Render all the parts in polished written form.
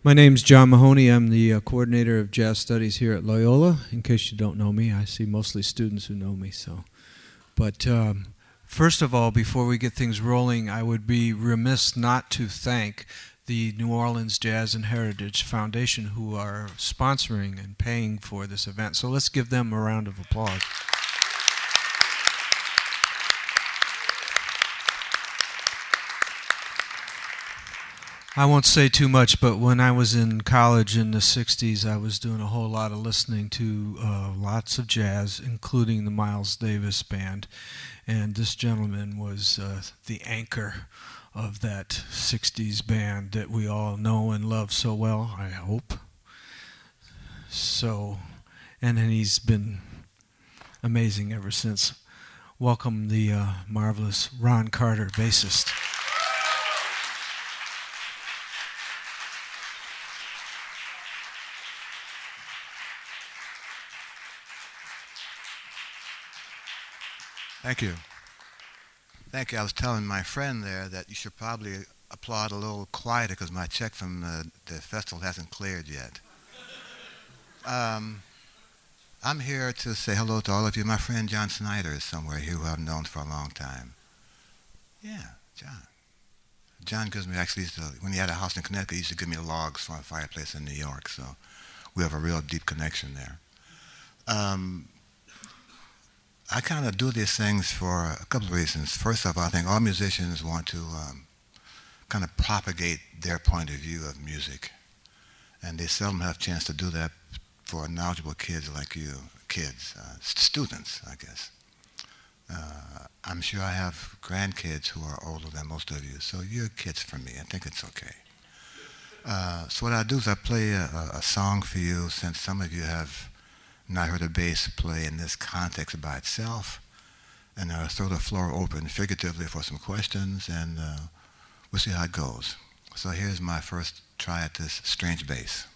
My name's John Mahoney. I'm the coordinator of jazz studies here at Loyola. In case you don't know me, I see mostly students who know me. But first of all, before we get things rolling, I would be remiss not to thank the New Orleans Jazz and Heritage Foundation, who are sponsoring and paying for this event. So let's give them a round of applause. I won't say too much, but when I was in college in the 60s, I was doing a whole lot of listening to lots of jazz, including the Miles Davis Band. And this gentleman was the anchor of that 60s band that we all know and love so well, I hope. So, and then he's been amazing ever since. Welcome the marvelous Ron Carter, bassist. Thank you. Thank you. I was telling my friend there that you should probably applaud a little quieter because my check from the festival hasn't cleared yet. I'm here to say hello to all of you. My friend John Snyder is somewhere here who I've known for a long time. Yeah, John. John gives me, actually, when he had a house in Connecticut, he used to give me logs from a fireplace in New York, so we have a real deep connection there. I kind of do these things for a couple of reasons. First of all, I think all musicians want to kind of propagate their point of view of music. And they seldom have a chance to do that for knowledgeable kids like you. Students, I guess. I'm sure I have grandkids who are older than most of you, so you're kids for me. I think it's okay. So what I do is I play a song for you, since some of you have not heard a bass play in this context by itself, and I'll throw the floor open figuratively for some questions, and we'll see how it goes. So here's my first try at this strange bass.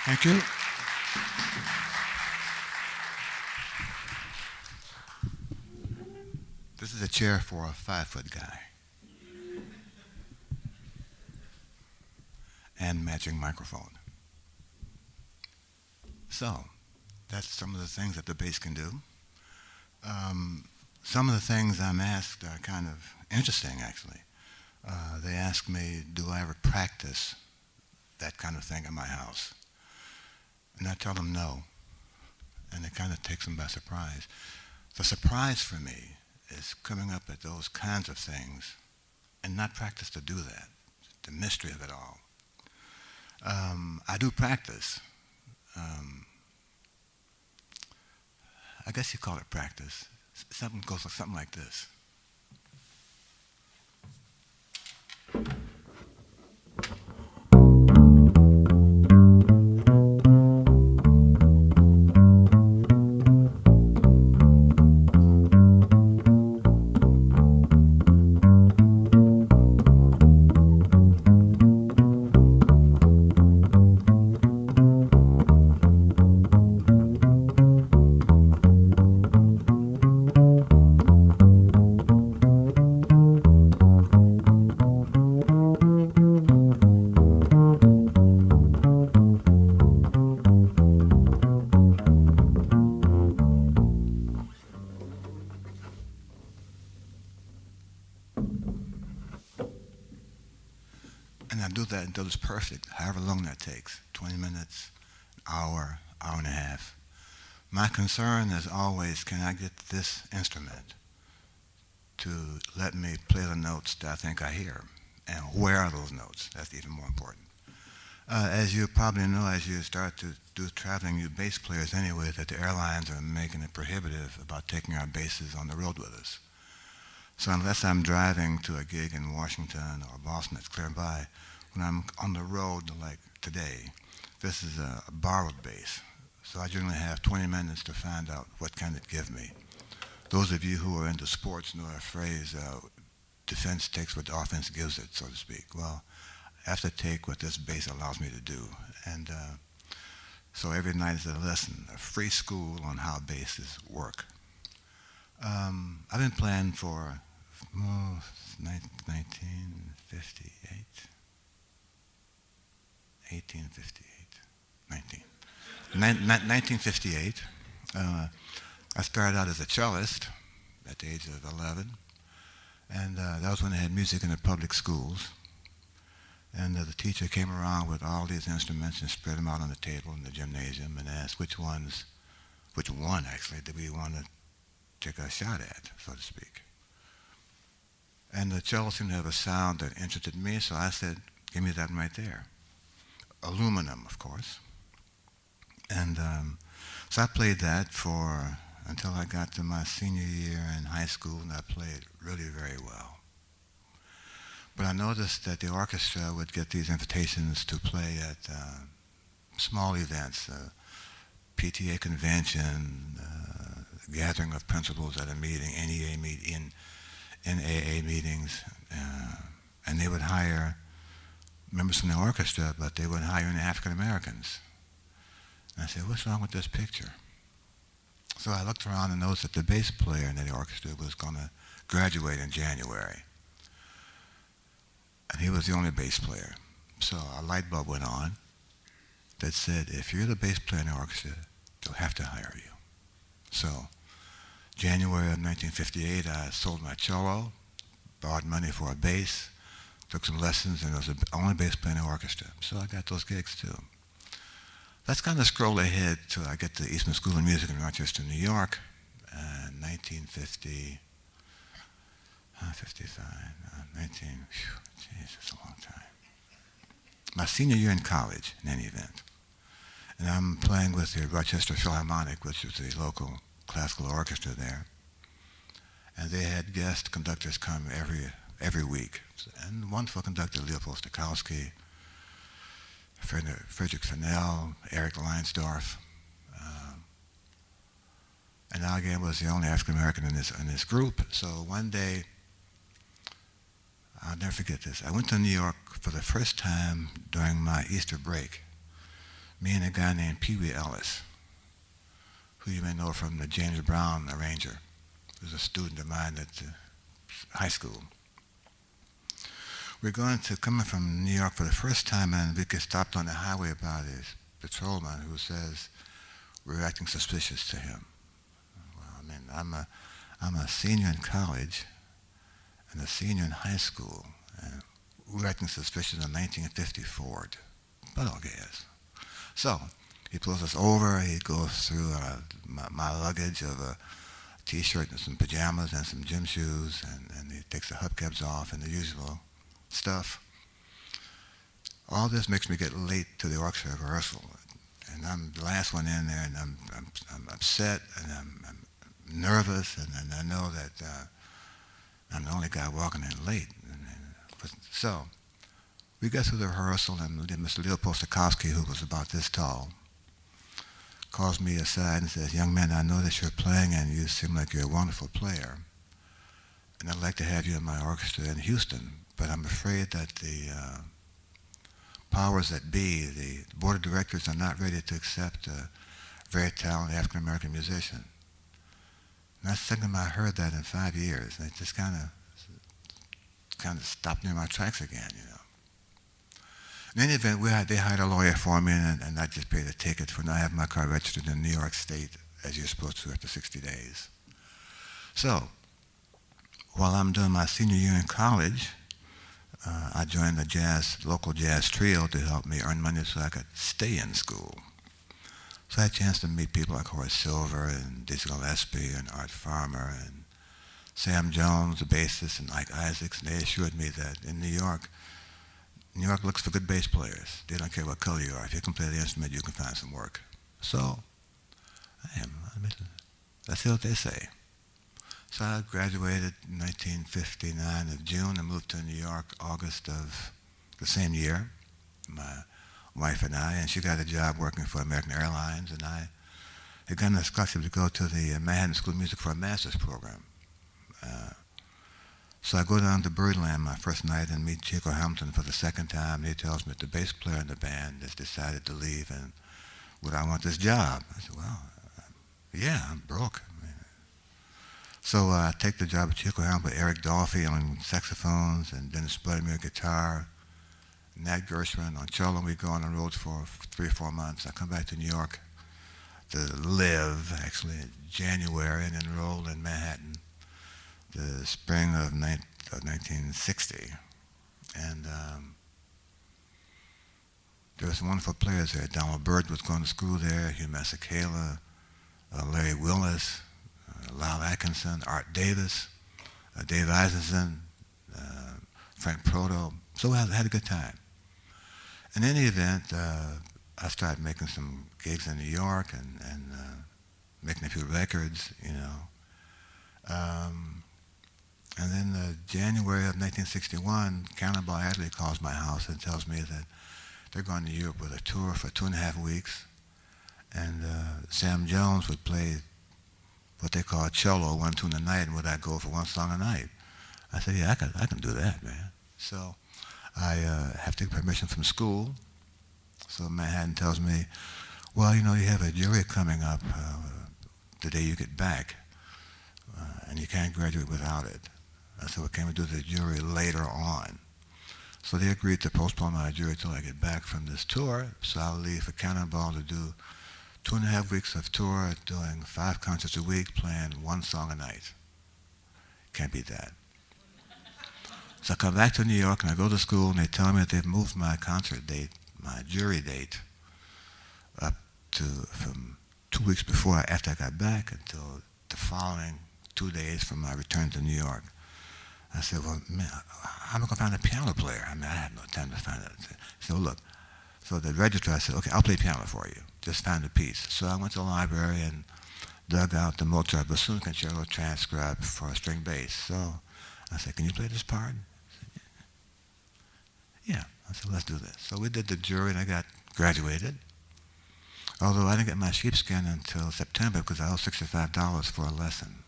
Thank you. This is a chair for a 5-foot guy. And matching microphone. So, that's some of the things that the bass can do. Some of the things I'm asked are kind of interesting, actually. They ask me, do I ever practice that kind of thing in my house? And I tell them no. And it kind of takes them by surprise. The surprise for me is coming up at those kinds of things and not practice to do that. The mystery of it all. I do practice. I guess you call it practice. Something goes something like this. do that until it's perfect, however long that takes, 20 minutes, hour, hour and a half. My concern is always, can I get this instrument to let me play the notes that I think I hear? And where are those notes? That's even more important. As you probably know, as you start to do traveling, you bass players anyway, that the airlines are making it prohibitive about taking our basses on the road with us. So unless I'm driving to a gig in Washington or Boston that's clear by, when I'm on the road like today, this is a borrowed bass. So I generally have 20 minutes to find out what can it give me. Those of you who are into sports know a phrase, defense takes what the offense gives it, so to speak. Well, I have to take what this bass allows me to do. And so every night is a lesson, a free school on how basses work. I've been playing for 1958, 1958. I started out as a cellist at the age of 11, and that was when they had music in the public schools. And the teacher came around with all these instruments and spread them out on the table in the gymnasium and asked which one actually did we want to take a shot at, so to speak. And the cello seemed to have a sound that interested me, so I said, give me that one right there. Aluminum, of course. And so I played that until I got to my senior year in high school, and I played really very well. But I noticed that the orchestra would get these invitations to play at small events, PTA convention, gathering of principals at a meeting, NEA meeting, NAA meetings, and they would hire members from the orchestra, but they wouldn't hire any African Americans. And I said, what's wrong with this picture? So I looked around and noticed that the bass player in the orchestra was going to graduate in January. And he was the only bass player. So a light bulb went on that said, if you're the bass player in the orchestra, they'll have to hire you. So January of 1958, I sold my cello, borrowed money for a bass, took some lessons, and was the only bass player in the orchestra. So I got those gigs too. Let's kind of scroll ahead till I get to the Eastman School of Music in Rochester, New York, 1950. 55, 19, geez, that's a long time. My senior year in college, in any event. And I'm playing with the Rochester Philharmonic, which is the local classical orchestra there. And they had guest conductors come every week. And wonderful conductor, Leopold Stokowski, Frederick Fennell, Eric Leinsdorf. And I, again, was the only African American in this group. So one day, I'll never forget this. I went to New York for the first time during my Easter break. Me and a guy named Pee Wee Ellis, who you may know from the James Brown arranger, who was a student of mine at high school. We're coming from New York for the first time, and we get stopped on the highway by this patrolman who says we're acting suspicious to him. Well, I mean, I'm a senior in college and a senior in high school, and we're acting suspicious in a 1950 Ford. But okay, yes. So he pulls us over. He goes through my luggage of a T-shirt and some pajamas and some gym shoes, and he takes the hubcaps off and the usual stuff. All this makes me get late to the orchestra rehearsal, and I'm the last one in there, and I'm upset, and I'm nervous, and I know that I'm the only guy walking in late. So we got through the rehearsal, and Mr. Leopold Stokowski, who was about this tall, calls me aside and says, young man, I know that you're playing, and you seem like you're a wonderful player, and I'd like to have you in my orchestra in Houston, but I'm afraid that the powers that be, the board of directors, are not ready to accept a very talented African-American musician. And that's the second time I heard that in 5 years. And it just kind of stopped me in my tracks again, you know. In any event, they hired a lawyer for me, and I just paid a ticket for now. I have my car registered in New York State, as you're supposed to after 60 days. So, while I'm doing my senior year in college, I joined a local jazz trio to help me earn money so I could stay in school. So I had a chance to meet people like Horace Silver and Dizzy Gillespie and Art Farmer and Sam Jones, the bassist, and Ike Isaacs, and they assured me that in New York looks for good bass players. They don't care what color you are. If you can play the instrument, you can find some work. So, let's see what they say. So I graduated in 1959 of June and moved to New York August of the same year. My wife and I, and she got a job working for American Airlines, and I had gotten a scholarship to go to the Manhattan School of Music for a master's program. So I go down to Birdland my first night and meet Chico Hamilton for the second time. He tells me that the bass player in the band has decided to leave and would I want this job? I said, well, yeah, I'm broke. So I take the job at Chico Hamilton with Eric Dolphy on saxophones and Dennis Buttermere guitar, Nat Gershwin on cello. We go on the road for 3 or 4 months. I come back to New York to live, actually, in January and enrolled in Manhattan the spring of 1960. And there were some wonderful players there. Donald Byrd was going to school there, Hugh Masekela, Larry Willis, Lyle Atkinson, Art Davis, Dave Eisenson, Frank Proto. So I had a good time. In any event, I started making some gigs in New York and making a few records, you know. And then January of 1961, Cannonball Adderley calls my house and tells me that they're going to Europe with a tour for 2.5 weeks. And Sam Jones would play what they call cello, 1 tune a night, and would I go for 1 song a night? I said, yeah, I can do that, man. So I have to get permission from school. So Manhattan tells me, well, you know, you have a jury coming up the day you get back, and you can't graduate without it. I said, well, can we do the jury later on? So they agreed to postpone my jury till I get back from this tour, so I'll leave for Cannonball to do 2.5 weeks of tour, doing 5 concerts a week, playing 1 song a night. Can't beat that. So I come back to New York and I go to school and they tell me that they've moved my concert date, my jury date, up to from 2 weeks before after I got back until the following 2 days from my return to New York. I said, well, man, how am I going to find a piano player? I mean, I have no time to find it. He said, well, look. So the registrar said, okay, I'll play piano for you. Just find a piece. So I went to the library and dug out the Mozart Bassoon Concerto transcript for a string bass. So I said, can you play this part? Said, yeah. I said, let's do this. So we did the jury and I got graduated. Although I didn't get my sheepskin until September because I owed $65 for a lesson.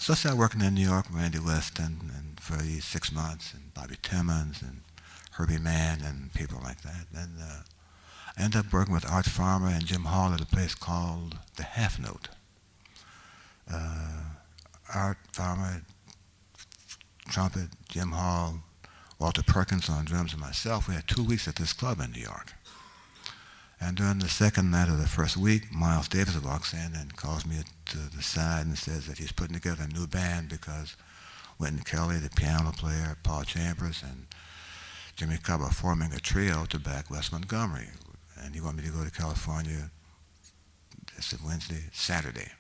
So I started working in New York with Randy Weston and for 6 months, and Bobby Timmons and Herbie Mann and people like that. And I ended up working with Art Farmer and Jim Hall at a place called The Half Note. Art Farmer, trumpet, Jim Hall, Walter Perkins on drums, and myself. We had 2 weeks at this club in New York. And during the second night of the first week, Miles Davis walks in and calls me to the side and says that he's putting together a new band because Wynton Kelly, the piano player, Paul Chambers, and Jimmy Cobb are forming a trio to back Wes Montgomery. And he wanted me to go to California, this is Wednesday, Saturday.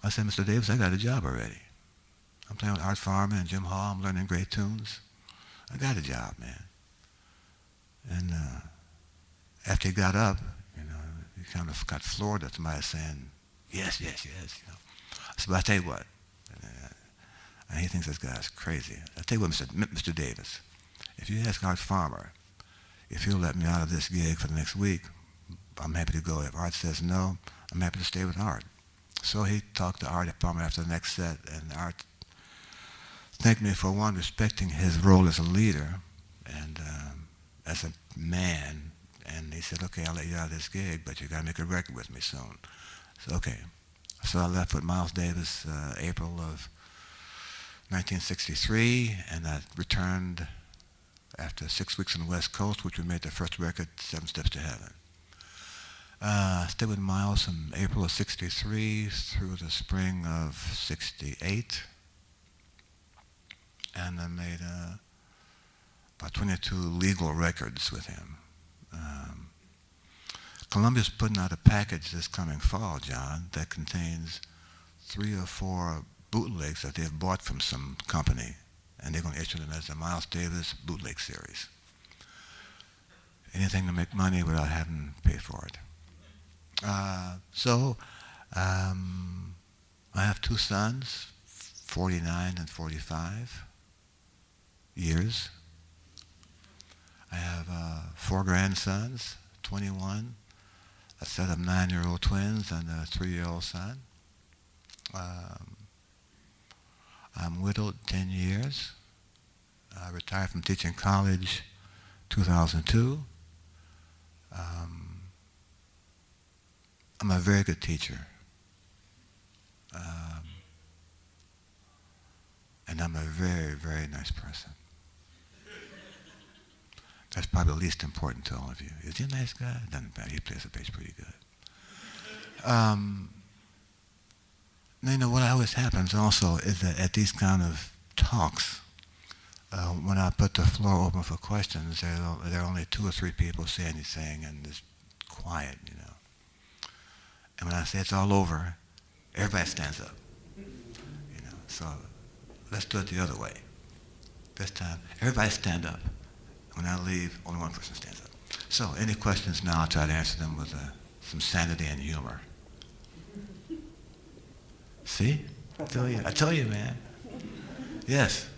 I said, Mr. Davis, I got a job already. I'm playing with Art Farmer and Jim Hall. I'm learning great tunes. I got a job, man. And after he got up, you know, he kind of got floored at somebody saying, yes, yes, yes. You know. I said, but I tell you what, and he thinks this guy's crazy. I tell you what, Mr. Davis, if you ask Art Farmer if he'll let me out of this gig for the next week, I'm happy to go. If Art says no, I'm happy to stay with Art. So he talked to Art Farmer after the next set, and Art thanked me for, one, respecting his role as a leader and as a man. And he said, okay, I'll let you out of this gig, but you got to make a record with me soon. So, okay. So I left with Miles Davis April of 1963, and I returned after 6 weeks on the West Coast, which we made the first record, 7 Steps to Heaven. I stayed with Miles from April of 63 through the spring of 68. and I made about 22 legal records with him. Columbia's putting out a package this coming fall, John, that contains 3 or 4 bootlegs that they've bought from some company, and they're going to issue them as the Miles Davis bootleg series. Anything to make money without having to pay for it. So I have 2 sons, 49 and 45 years. I have 4 grandsons, 21, a set of 9-year-old twins, and a 3-year-old son. I'm widowed 10 years. I retired from teaching college 2002. I'm a very good teacher. And I'm a very, very nice person. That's probably the least important to all of you. Is he a nice guy? Doesn't matter. He plays the bass pretty good. You know, what always happens also is that at these kind of talks, when I put the floor open for questions, there are only 2 or 3 people say anything, and it's quiet, you know. And when I say it's all over, everybody stands up. You know, so let's do it the other way. This time, everybody stand up. When I leave, only one person stands up. So, any questions now? I'll try to answer them with some sanity and humor. See? I tell you, man. Yes?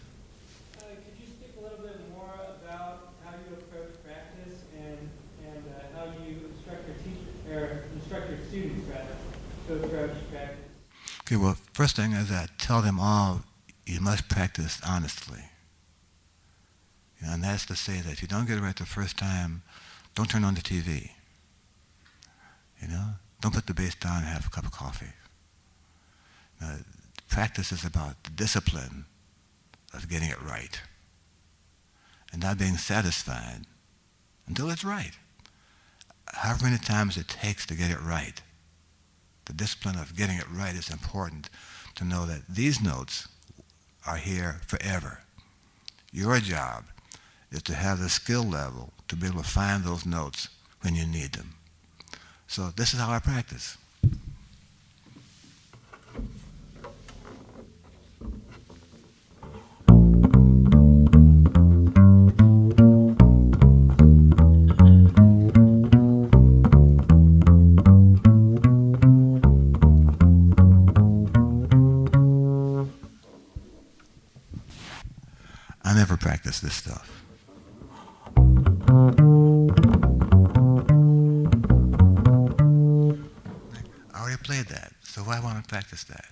Could you speak a little bit more about how you approach practice and how you instruct your students rather to approach practice? Okay, well, first thing is I tell them all, you must practice honestly. You know, and that's to say that if you don't get it right the first time, don't turn on the TV. You know, don't put the bass down and have a cup of coffee. Now, practice is about the discipline of getting it right and not being satisfied until it's right. However many times it takes to get it right, the discipline of getting it right is important to know that these notes are here forever. Your job is to have the skill level to be able to find those notes when you need them. So this is how I practice. I never practice this stuff. I already played that, so why want to practice that?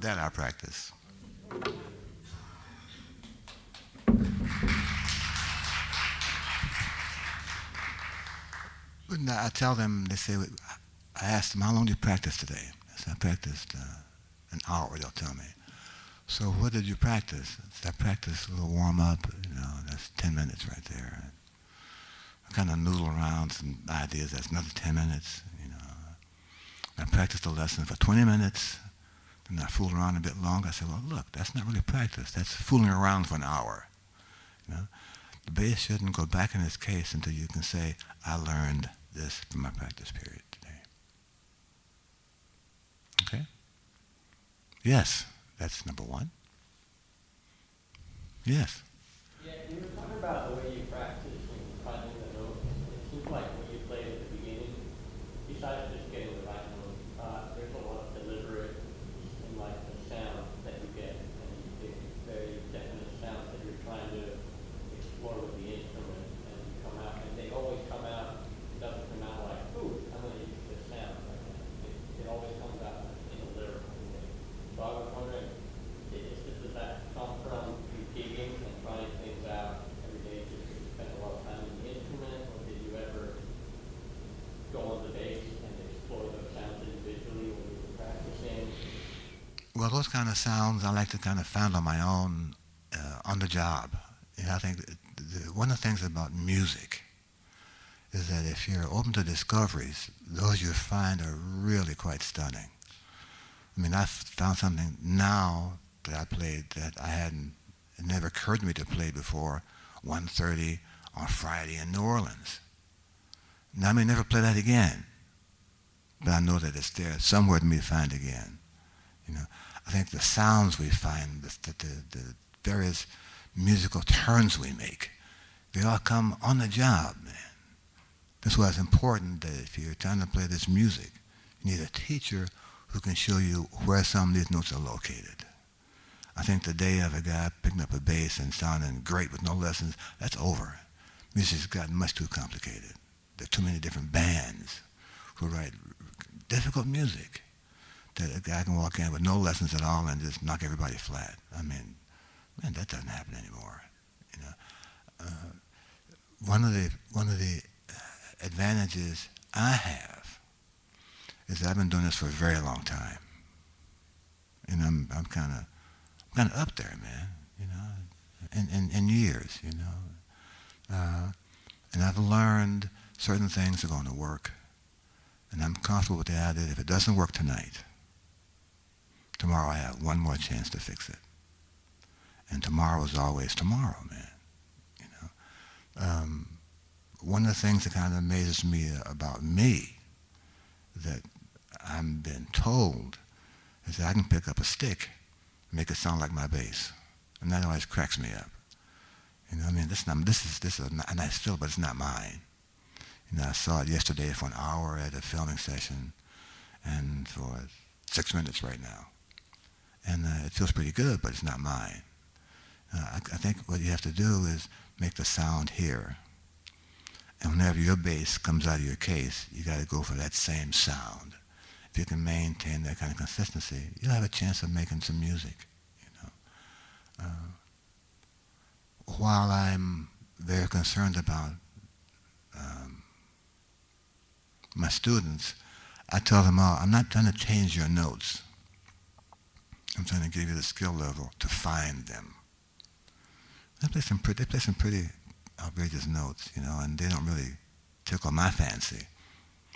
That I practice. When I tell them, they say, I ask them, how long do you practice today? I said, I practiced an hour, they'll tell me. So what did you practice? I said, I practiced a little warm up, you know, that's 10 minutes right there. I kind of noodle around some ideas, that's another 10 minutes, you know. I practiced a lesson for 20 minutes, and I fooled around a bit longer. I said, well, look, that's not really practice. That's fooling around for an hour. You know? The bass shouldn't go back in its case until you can say, I learned this from my practice period today. Okay? Yes, that's number one. Yes? Yeah, you were talking about the way you practice and finding the notes. It seems like when you played at the beginning, besides just getting the right note, there's a lot of deliberate in like the sound that you get, and you get very definite sounds that you're trying to explore with the instrument, and you come out, and they always come out. It doesn't come out like, ooh, Well, those kind of sounds I like to kind of find on my own on the job. And I think one of the things about music is that if you're open to discoveries, those you find are really quite stunning. I mean, I've found something now that I played that it never occurred to me to play before 1:30 on Friday in New Orleans. Now I may never play that again, but I know that it's there somewhere to me to find again. You know, I think the sounds we find, the various musical turns we make, they all come on the job, man. That's why it's important that if you're trying to play this music, you need a teacher who can show you where some of these notes are located. I think the day of a guy picking up a bass and sounding great with no lessons, that's over. Music's gotten much too complicated. There are too many different bands who write difficult music that a guy can walk in with no lessons at all and just knock everybody flat. I mean, man, that doesn't happen anymore. You know, one of the advantages I have is that I've been doing this for a very long time, and I'm kind of up there, man. You know, in years, you know, and I've learned certain things are going to work, and I'm comfortable with the idea that if it doesn't work tonight, tomorrow I have one more chance to fix it, and tomorrow is always tomorrow, man. You know. One of the things that kind of amazes me about me that I've been told is that I can pick up a stick and make it sound like my bass, and that always cracks me up. You know, I mean, this is a nice fill, but it's not mine. You know, I saw it yesterday for an hour at a filming session, and for 6 minutes right now, and it feels pretty good, but it's not mine. I think what you have to do is make the sound here. And whenever your bass comes out of your case, you got to go for that same sound. If you can maintain that kind of consistency, you'll have a chance of making some music. You know, while I'm very concerned about my students, I tell them all, I'm not trying to change your notes. I'm trying to give you the skill level to find them. They play some pretty outrageous notes, you know, and they don't really tickle my fancy.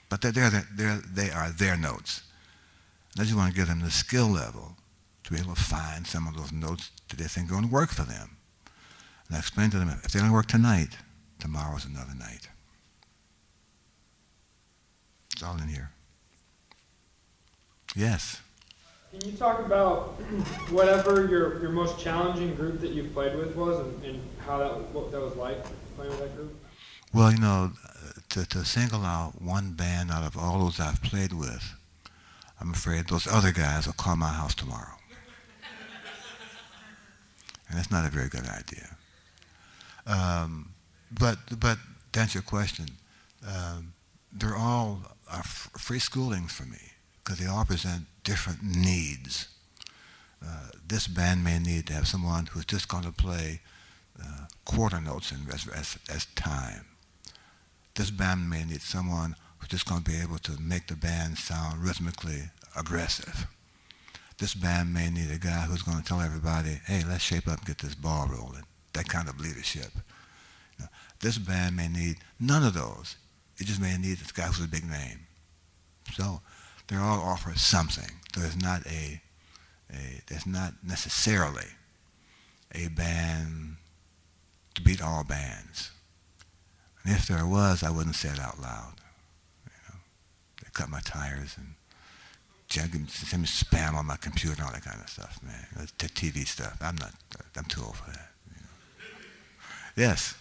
But they are their notes. I just want to give them the skill level to be able to find some of those notes that they think are going to work for them. And I explain to them, if they don't work tonight, tomorrow's another night. It's all in here. Yes? Can you talk about whatever your most challenging group that you've played with was, and what that was like playing with that group? Well, you know, to single out one band out of all those I've played with, I'm afraid those other guys will call my house tomorrow. And that's not a very good idea. But to answer your question, they're all free schoolings for me, because they all present different needs. This band may need to have someone who's just going to play quarter notes as time. This band may need someone who's just going to be able to make the band sound rhythmically aggressive. This band may need a guy who's going to tell everybody, hey, let's shape up and get this ball rolling. That kind of leadership. You know, this band may need none of those. It just may need this guy who's a big name. So they all offer something. There's not necessarily a band to beat all bands. And if there was, I wouldn't say it out loud. You know, they cut my tires and send me spam on my computer and all that kind of stuff, man. That's TV stuff. I'm too old for that. You know. Yes?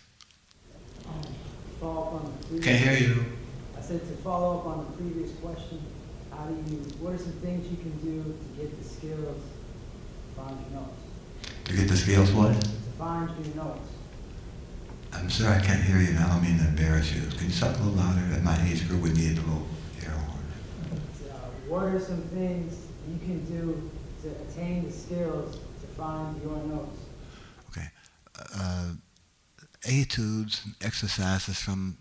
Follow up on the previous, Can't hear you. I said to follow up on the previous question, what are some things you can do to get the skills to find your notes? To get the skills what? To find your notes. I'm sorry I can't hear you, and I don't mean to embarrass you. Can you talk a little louder? At my age group, we need a little air horn. What are some things you can do to attain the skills to find your notes? Okay. Etudes, exercises from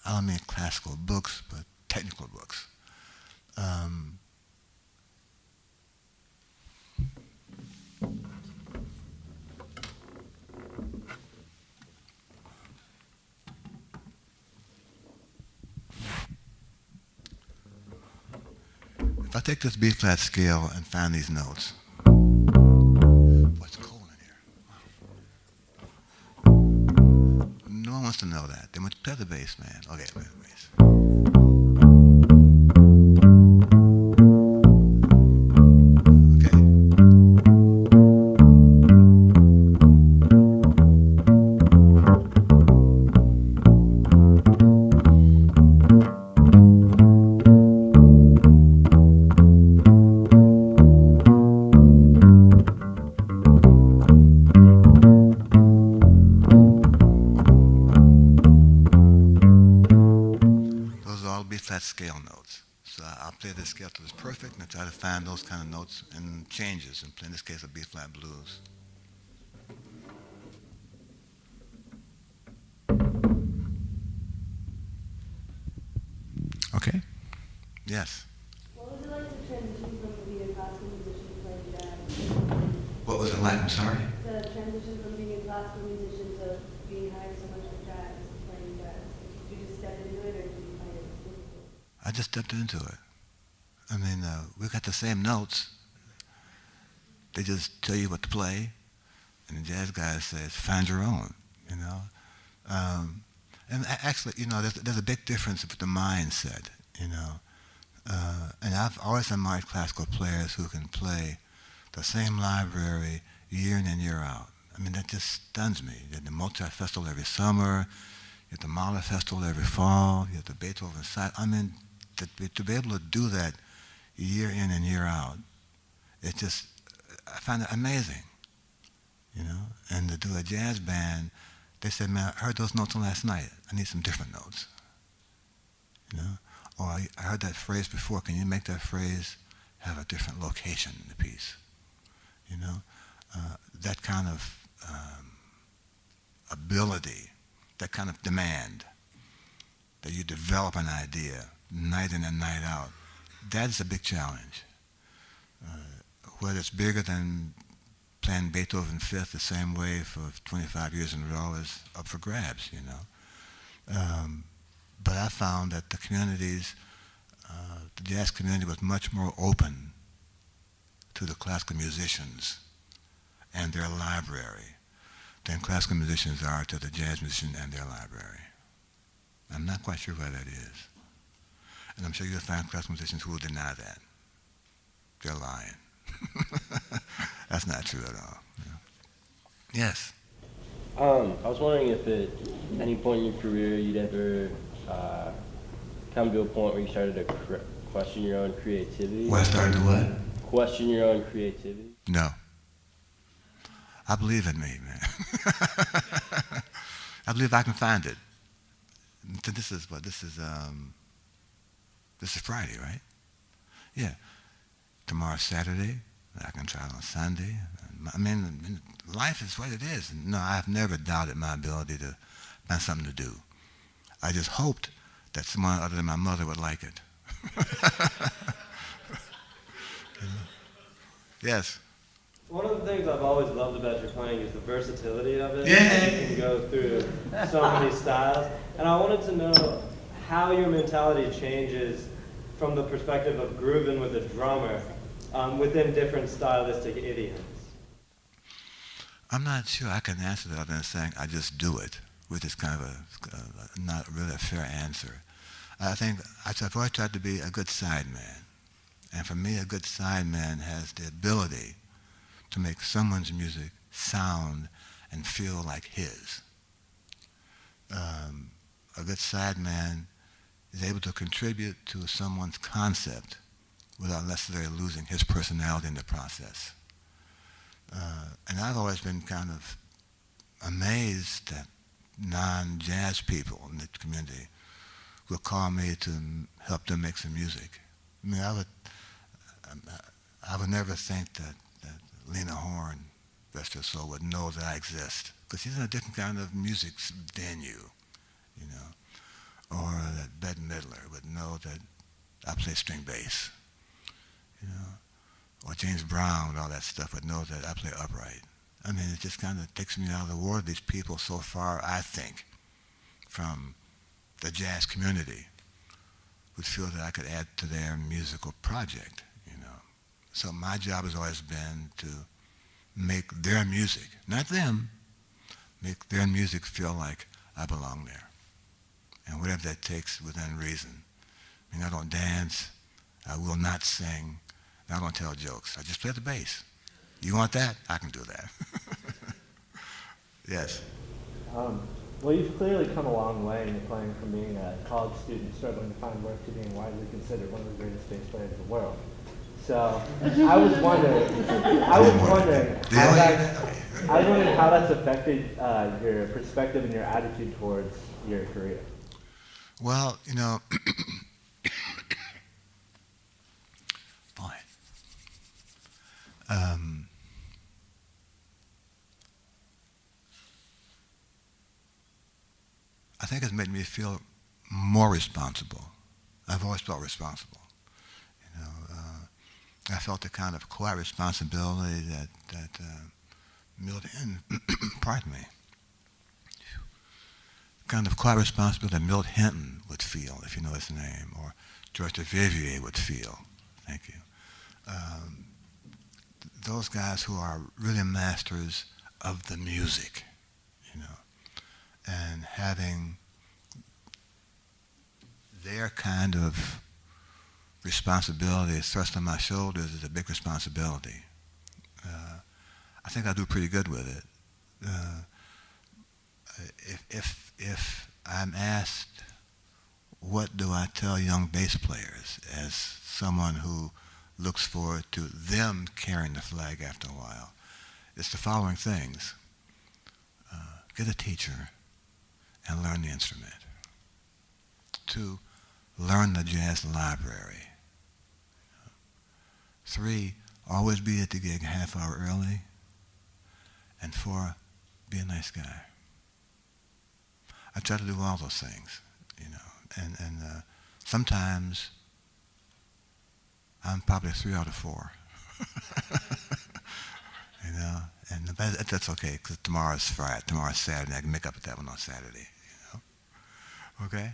I don't mean classical books, but technical books. If I take this B flat scale and find these notes, what's cold in here? No one wants to know that. They want to play the bass, man. Okay, play the bass. Scale notes. So I'll play this scale till it's perfect and I try to find those kind of notes and changes, and play, in this case, a B flat blues. Okay? Yes? What was it like to transition from being a classical musician to playing jazz? What was it like? I'm sorry? The transition from being a classical musician to being hired so much for jazz, playing jazz. Did you just step into it, or did you find it difficult? I just stepped into it. I mean, we got the same notes. They just tell you what to play, and the jazz guy says, find your own, you know. Actually, you know, there's a big difference with the mindset, you know. And I've always admired classical players who can play the same library year in and year out. I mean, that just stuns me. You have the Mozart Festival every summer, you have the Mahler Festival every fall, you have the Beethoven side. I mean, to be able to do that year in and year out, it just, I find it amazing, you know. And to do a jazz band, they said, man, I heard those notes last night. I need some different notes, you know. Or I heard that phrase before. Can you make that phrase have a different location in the piece? You know, that kind of ability, that kind of demand, that you develop an idea night in and night out. That's a big challenge. Whether it's bigger than playing Beethoven Fifth the same way for 25 years in a row is up for grabs, you know. But I found that the communities, the jazz community was much more open to the classical musicians and their library than classical musicians are to the jazz musician and their library. I'm not quite sure why that is. And I'm sure you'll find classical musicians who will deny that. They're lying. That's not true at all. You know? Yes? I was wondering if at any point in your career you'd ever come to a point where you started to question your own creativity? Where I started to what? Question your own creativity? No. I believe in me, man. I believe I can find it. This is what? This is Friday, right? Yeah. Tomorrow's Saturday. I can try it on Sunday. I mean, life is what it is. No, I've never doubted my ability to find something to do. I just hoped that someone other than my mother would like it. Yes. One of the things I've always loved about your playing is the versatility of it. Yeah. You can go through so many styles. And I wanted to know how your mentality changes from the perspective of grooving with a drummer within different stylistic idioms. I'm not sure I can answer that other than saying I just do it, which is kind of not really a fair answer. I think I've always tried to be a good sideman. And for me, a good sideman has the ability to make someone's music sound and feel like his. A good sideman is able to contribute to someone's concept without necessarily losing his personality in the process. And I've always been kind of amazed that non-jazz people in the community will call me to help them make some music. I mean, I would never think that Lena Horne, rest her soul, would know that I exist, because she's in a different kind of music venue, you know. Or that Bette Midler would know that I play string bass, you know. Or James Brown and all that stuff would know that I play upright. I mean, it just kind of takes me out of the water. These people so far, I think, from the jazz community would feel that I could add to their musical project. So my job has always been to make their music, not them, make their music feel like I belong there. And whatever that takes within reason. I mean, I don't dance, I will not sing, I don't tell jokes. I just play the bass. You want that? I can do that. Yes. Well, you've clearly come a long way in your playing from being a college student struggling to find work to being widely considered one of the greatest bass players in the world. So I was wondering how that's affected your perspective and your attitude towards your career. Well, you know, boy, I think it's made me feel more responsible. I've always felt responsible. You know, I felt the kind of quiet responsibility that Milt Hinton, pardon me, kind of quiet responsibility that Milt Hinton would feel, if you know his name, or George Vivier would feel. Thank you. Those guys who are really masters of the music, you know, and having their kind of responsibility thrust on my shoulders is a big responsibility. I think I do pretty good with it. If I'm asked, what do I tell young bass players as someone who looks forward to them carrying the flag after a while, it's the following things. Get a teacher and learn the instrument. 2, learn the jazz library. 3, always be at the gig a half hour early. And 4, be a nice guy. I try to do all those things, you know, and sometimes I'm probably 3 out of 4. You know, and that's okay, because tomorrow's Friday, tomorrow's Saturday, I can make up for that one on Saturday, you know. Okay?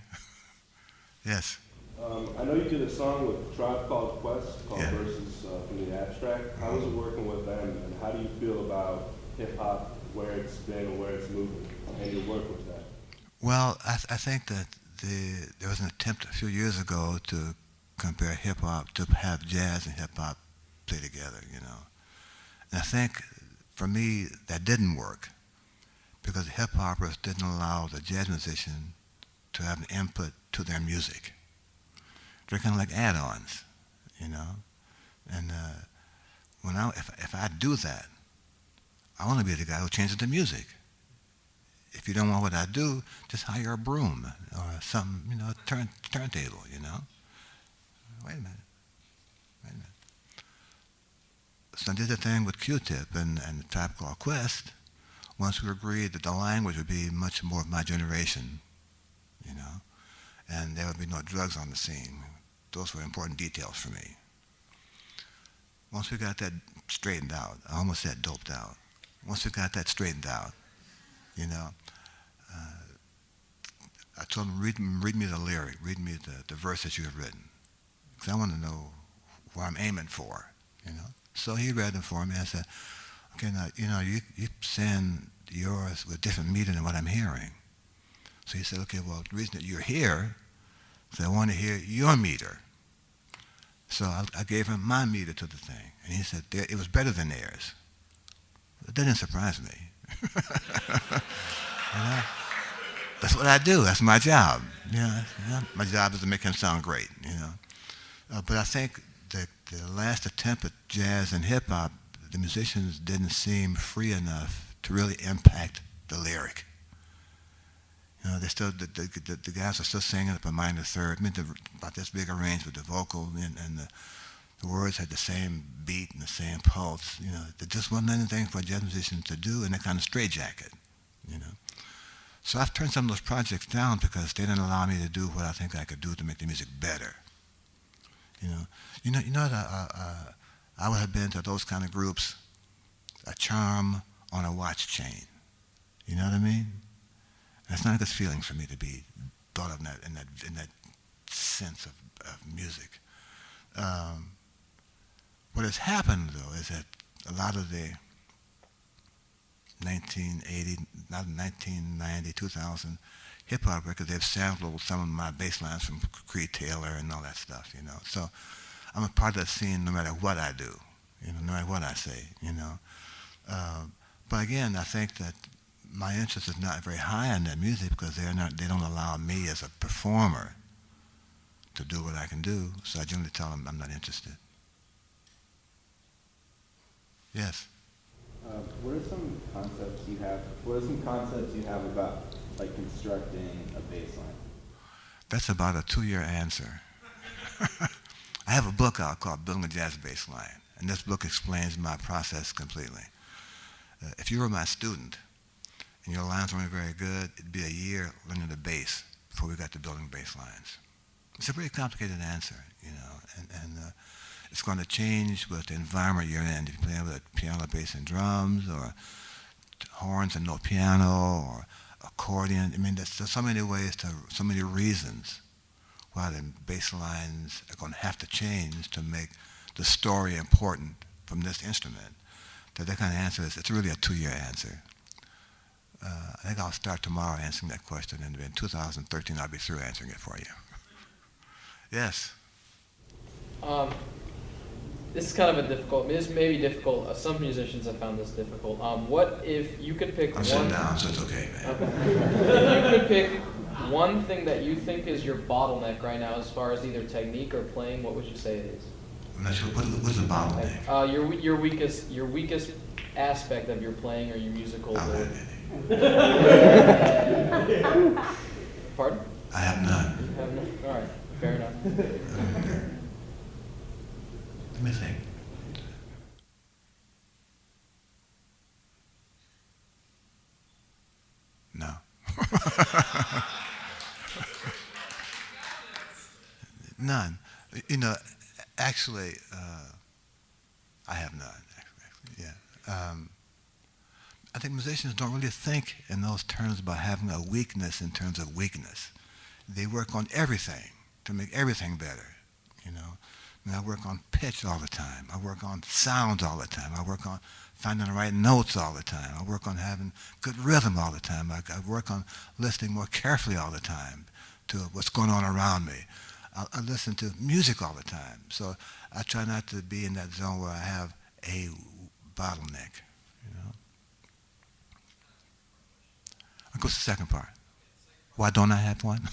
Yes? I know you did a song with Tribe Called Quest called Yeah. Verses from the Abstract. How is it working with them, and how do you feel about hip-hop, where it's been and where it's moving, and your work with that? Well, I think that there was an attempt a few years ago to compare hip-hop, to have jazz and hip-hop play together, you know. And I think, for me, that didn't work, because the hip-hoppers didn't allow the jazz musician to have an input to their music. They're kind of like add-ons, you know. And if I do that, I want to be the guy who changes the music. If you don't want what I do, just hire a broom or some, you know, turntable, you know. Wait a minute. So I did the thing with Q-Tip and the Tribe Called Quest. Once we agreed that the language would be much more of my generation, you know, and there would be no drugs on the scene. Those were important details for me. Once we got that straightened out, I almost said doped out. Once we got that straightened out, you know, I told him, read me the lyric, read me the verse that you have written, because I want to know what I'm aiming for, you know. So he read them for me, and I said, okay, now, you know, you send yours with different meter than what I'm hearing. So he said, okay, well, the reason that you're here is I want to hear your meter. So I gave him my meter to the thing, and he said, it was better than theirs. It didn't surprise me. You know? That's what I do. That's my job. You know, my job is to make him sound great. You know, but I think the last attempt at jazz and hip hop, the musicians didn't seem free enough to really impact the lyric. You know, they still the guys are still singing up a minor third. I mean, about this big a range with the vocal, and the words had the same beat and the same pulse. You know, there just wasn't anything for a jazz musician to do in that kind of straitjacket. You know. So I've turned some of those projects down because they didn't allow me to do what I think I could do to make the music better. I would have been to those kind of groups a charm on a watch chain. You know what I mean? And it's not a good feeling for me to be thought of in that sense of music. What has happened, though, is that a lot of the 1980, not 1990, 2000 hip-hop records, they've sampled some of my bass lines from Creed Taylor and all that stuff, you know. So I'm a part of that scene no matter what I do, you know, no matter what I say, you know. But again, I think that my interest is not very high in that music because they don't allow me as a performer to do what I can do. So I generally tell them I'm not interested. Yes. What are some concepts you have? What are some concepts you have about like constructing a bass line? That's about a 2-year answer. I have a book out called Building a Jazz Bass Line, and this book explains my process completely. If you were my student and your lines weren't very good, it'd be a year learning the bass before we got to building bass lines. It's a pretty complicated answer, you know, and it's going to change with the environment you're in. If you're playing with piano, bass, and drums, or horns and no piano, or accordion. I mean, there's so many ways so many reasons why the bass lines are going to have to change to make the story important from this instrument. That kind of answer it's really a 2-year answer. I think I'll start tomorrow answering that question, and in 2013 I'll be through answering it for you. Yes? This is kind of a difficult, this may be difficult, some musicians have found this difficult. What if you could pick I'm sitting down, so it's okay, man. If you could pick one thing that you think is your bottleneck right now as far as either technique or playing, what would you say it is? I'm not sure, what's the bottleneck? Your weakest aspect of your playing or your musical ability. Pardon? I have none. You have none? All right, fair enough. Let me think. No. None. You know, actually, I have none. Actually, yeah. I think musicians don't really think in those terms about having a weakness in terms of weakness. They work on everything to make everything better, you know. And I work on pitch all the time. I work on sounds all the time. I work on finding the right notes all the time. I work on having good rhythm all the time. I work on listening more carefully all the time to what's going on around me. I listen to music all the time. So I try not to be in that zone where I have a bottleneck, you know. I'll go to the second part. Why don't I have one?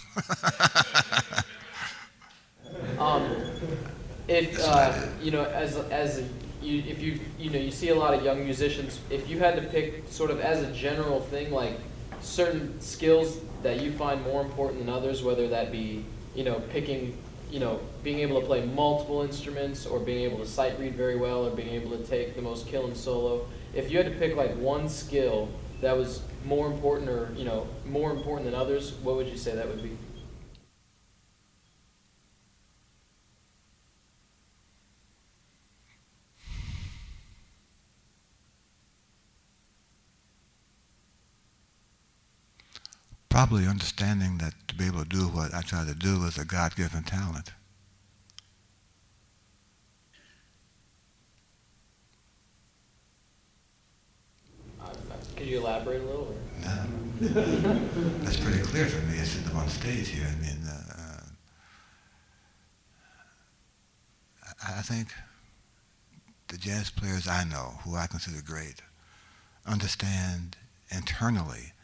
If you know, if you see a lot of young musicians, if you had to pick sort of as a general thing, like certain skills that you find more important than others, whether that be picking, being able to play multiple instruments, or being able to sight read very well, or being able to take the most killing solo. If you had to pick like one skill that was more important, or more important than others, what would you say that would be? Probably understanding that to be able to do what I try to do is a God-given talent. Could you elaborate a little? Or? No. That's pretty clear for me. I sit up on stage here. I mean, I think the jazz players I know, who I consider great, understand internally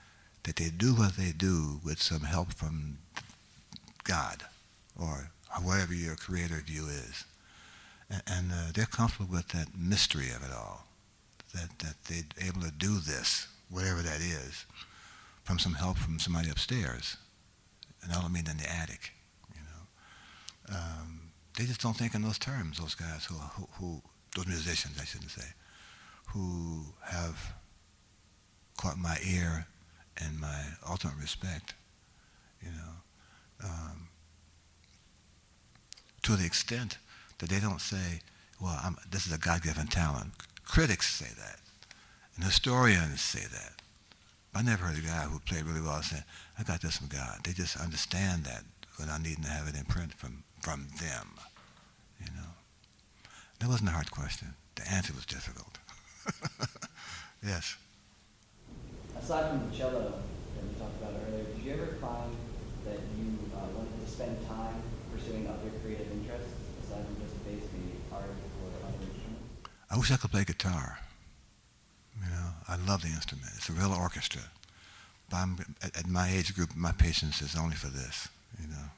that they do what they do with some help from God, or whatever your creator view is. And they're comfortable with that mystery of it all, that they're able to do this, whatever that is, from some help from somebody upstairs. And I don't mean in the attic, They just don't think in those terms, those guys who those musicians, I shouldn't say, who have caught my ear and my ultimate respect, to the extent that they don't say, well, this is a God-given talent. Critics say that, and historians say that. I never heard a guy who played really well say, I got this from God. They just understand that without needing to have it in print from them, That wasn't a hard question. The answer was difficult. Yes. Aside from the cello that we talked about earlier, did you ever find that you wanted to spend time pursuing other creative interests aside from just bass, maybe art or other instruments? I wish I could play guitar. You know, I love the instrument. It's a real orchestra. But at my age group, my patience is only for this, you know.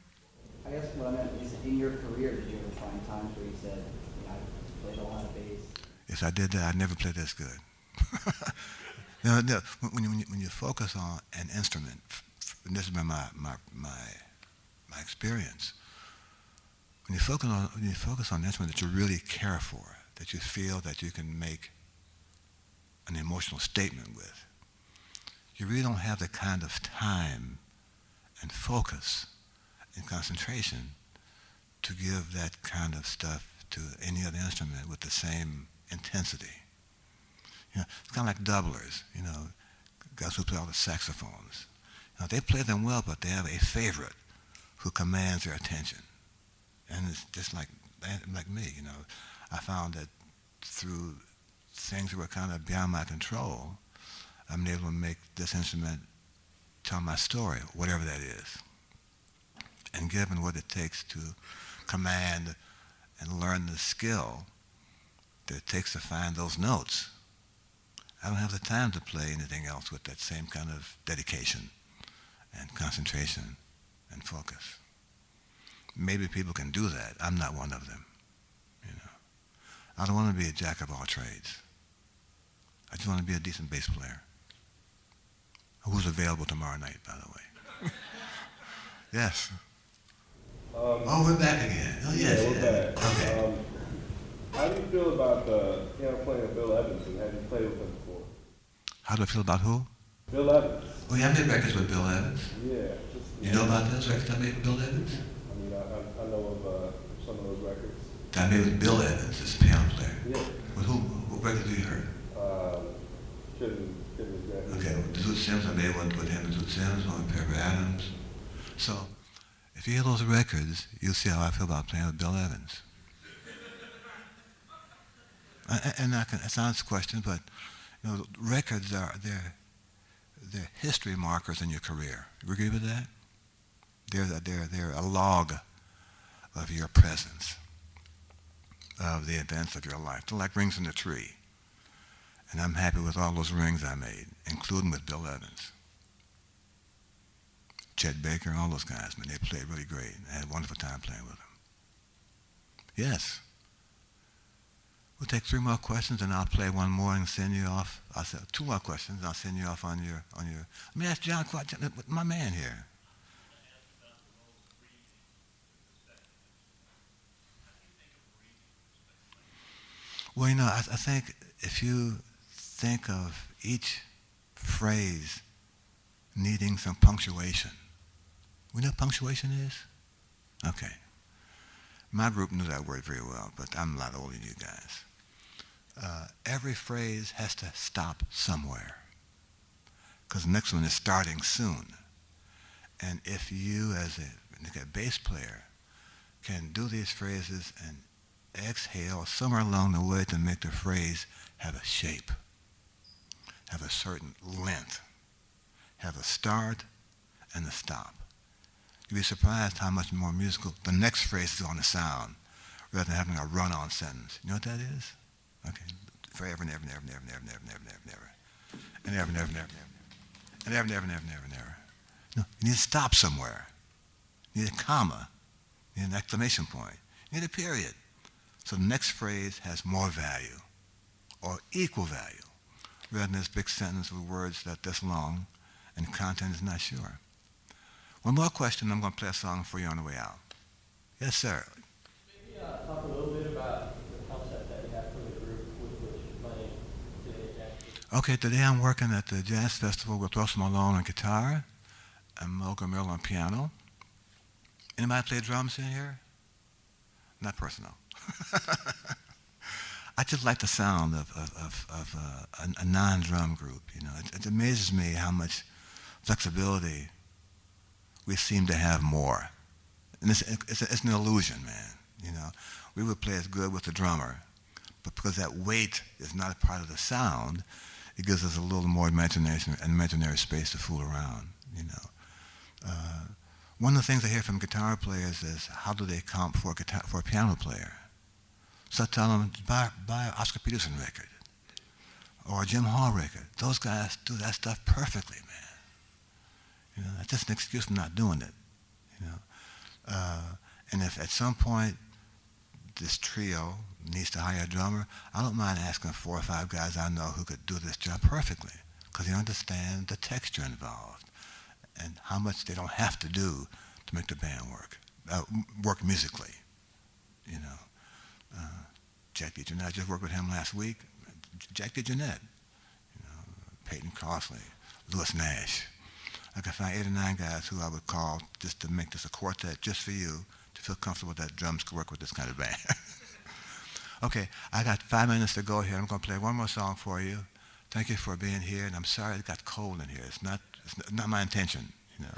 I guess what I meant is, in your career, did you ever find times where you said, I played a lot of bass? If I did that, I'd never play this good. No, when you focus on an instrument, and this is my experience, when you focus on an instrument that you really care for, that you feel that you can make an emotional statement with, you really don't have the kind of time and focus and concentration to give that kind of stuff to any other instrument with the same intensity. You know, it's kind of like doublers, you know, guys who play all the saxophones. You know, they play them well, but they have a favorite who commands their attention. And it's just like me, you know. I found that through things that were kind of beyond my control, I'm able to make this instrument tell my story, whatever that is. And given what it takes to command and learn the skill that it takes to find those notes, I don't have the time to play anything else with that same kind of dedication and concentration and focus. Maybe people can do that. I'm not one of them, you know. I don't want to be a jack of all trades. I just want to be a decent bass player. Who's available tomorrow night, by the way? Yes. Oh, we're back again. Oh, yes. Yeah, we're back. Okay. How do you feel about playing with Bill Evans, and have you played with him before? How do I feel about who? Bill Evans. Oh, yeah, I made records with Bill Evans. Yeah. You know about those records I made with Bill Evans? I mean, I know of some of those records. I made with Bill Evans, this piano player. Yeah. With who? What record have you heard? Couldn't exactly. Okay, the Zoot Sims, I made one with him and Zoot Sims, one with Pepper Adams. So, if you hear those records, you'll see how I feel about playing with Bill Evans. And I can, it's not a question, but you know, records they're history markers in your career. You agree with that? They're a log of your presence, of the events of your life. They're like rings in the tree. And I'm happy with all those rings I made, including with Bill Evans. Chet Baker, all those guys, man, they played really great. I had a wonderful time playing with them. Yes. We'll take 3 more questions, and I'll play one more and send you off. I'll say 2 more questions, and I'll send you off on your. Let me ask John, my man here. Well, you know, I think if you think of each phrase needing some punctuation. We know what punctuation is? Okay. My group knew that word very well, but I'm a lot older than you guys. Every phrase has to stop somewhere, because the next one is starting soon. And if you, as a bass player, can do these phrases and exhale somewhere along the way to make the phrase have a shape, have a certain length, have a start and a stop. You'd be surprised how much more musical the next phrase is going to sound rather than having a run-on sentence. You know what that is? Okay. Forever and ever, never, never, never, never, never, never, never. And never, never, never, never, never. And never, never, never, never, never. No, you need to stop somewhere. You need a comma. You need an exclamation point. You need a period. So the next phrase has more value or equal value rather than this big sentence with words that this long and content is not sure. One more question, I'm going to play a song for you on the way out. Yes, sir. Maybe talk a little bit about the concept that you have for the group with which you're playing today, Jack. Okay, today I'm working at the Jazz Festival with Russell Malone on guitar and Mocha Mill on piano. Anybody play drums in here? Not personal. I just like the sound of a non-drum group. You know, it amazes me how much flexibility we seem to have more. And it's an illusion, man. You know, we would play as good with the drummer but because that weight is not a part of the sound, it gives us a little more imagination and imaginary space to fool around, you know. One of the things I hear from guitar players is, how do they comp for a piano player? So I tell them, buy an Oscar Peterson record or a Jim Hall record. Those guys do that stuff perfectly, man. You know, that's just an excuse for not doing it, you know. And if at some point this trio needs to hire a drummer, I don't mind asking 4 or 5 guys I know who could do this job perfectly, because they understand the texture involved and how much they don't have to do to make the band work musically, you know. Jack DeJohnette, I just worked with him last week. Jack DeJohnette, you know, Peyton Crossley, Louis Nash. I could find 8 or 9 guys who I would call just to make this a quartet just for you, to feel comfortable that drums could work with this kind of band. Okay, I got 5 minutes to go here. I'm going to play one more song for you. Thank you for being here, and I'm sorry it got cold in here. It's not my intention, you know.